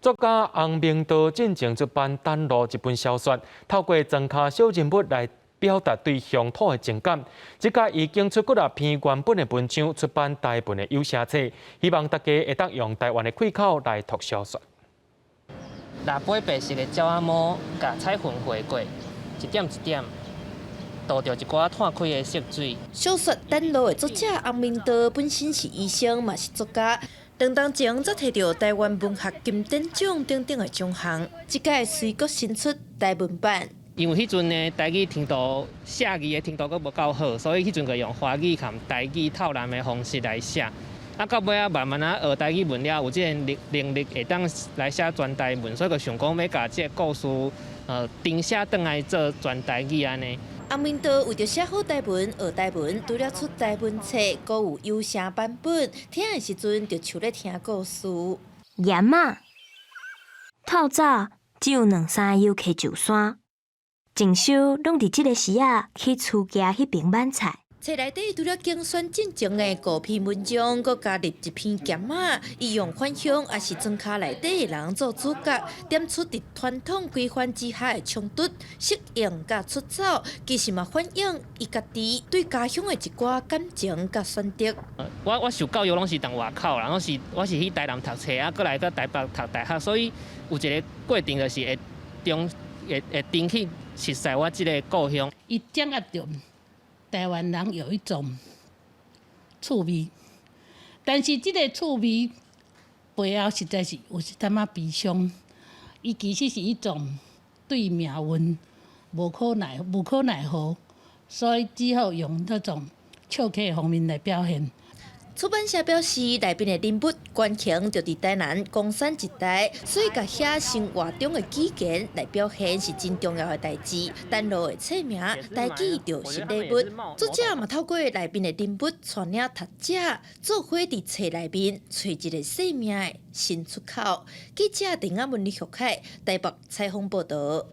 作家洪明道进前出版《丹路》一本小说，透过装卡小人物来表达对乡土的情感。这届已经出过篇原本的文章，出版大本的有声册，希望大家会当用台湾的开口来读小说。蜡杯白色的鸟仔毛，甲彩云画过，一点一点，倒着一寡摊开的色水。小说《丹路》的作者洪明道本身是医生，嘛是作家。2年前则摕到台湾文学金典奖等等的奖项，这届随国新出台文版。因为迄阵呢，台语程度写字的程度阁无够好，所以迄阵就用华语含台语套蓝的方式来写。啊，到尾慢慢学台语文了，有这个能力会当来写全台文，所以就想讲要甲这个故事定写转来做全台语安尼。洪明道为着写好台文、学台文，除了出台文册，阁有有声版本。听的时阵，就像咧听故事。盐啊，透早只有2-3个游客上山，前手拢伫即个时啊去厝家迄边买菜。册内底除了精选正经的古篇文章，阁加入一篇咸仔，伊用返乡也是庄卡内底的人做主角，点出伫传统规范之下的冲突、适应甲出走，其实嘛反映伊家己对家乡的一寡感情甲选择。我受教育拢是当外口啦，我是去台南读册啊，过来到台北读大学，所以有一个过程就是会顶去熟悉我即个故乡。伊掌握着台湾人有一种趣味，但是这个趣味背后实在是有一点仔悲伤。伊其实是一种对命运无可奈何，所以只好用那种笑客的方面来表现。出版社表示，内面的人物关情就伫台南公山一带，所以甲写生活中的语言来表现是真重要的代志。丹路的册名，台语就是礼物。作者嘛透过内面的人物带领读者，做伙伫册内面找一个生命的新出口。记者陈雅文、李学凯台北采访报道。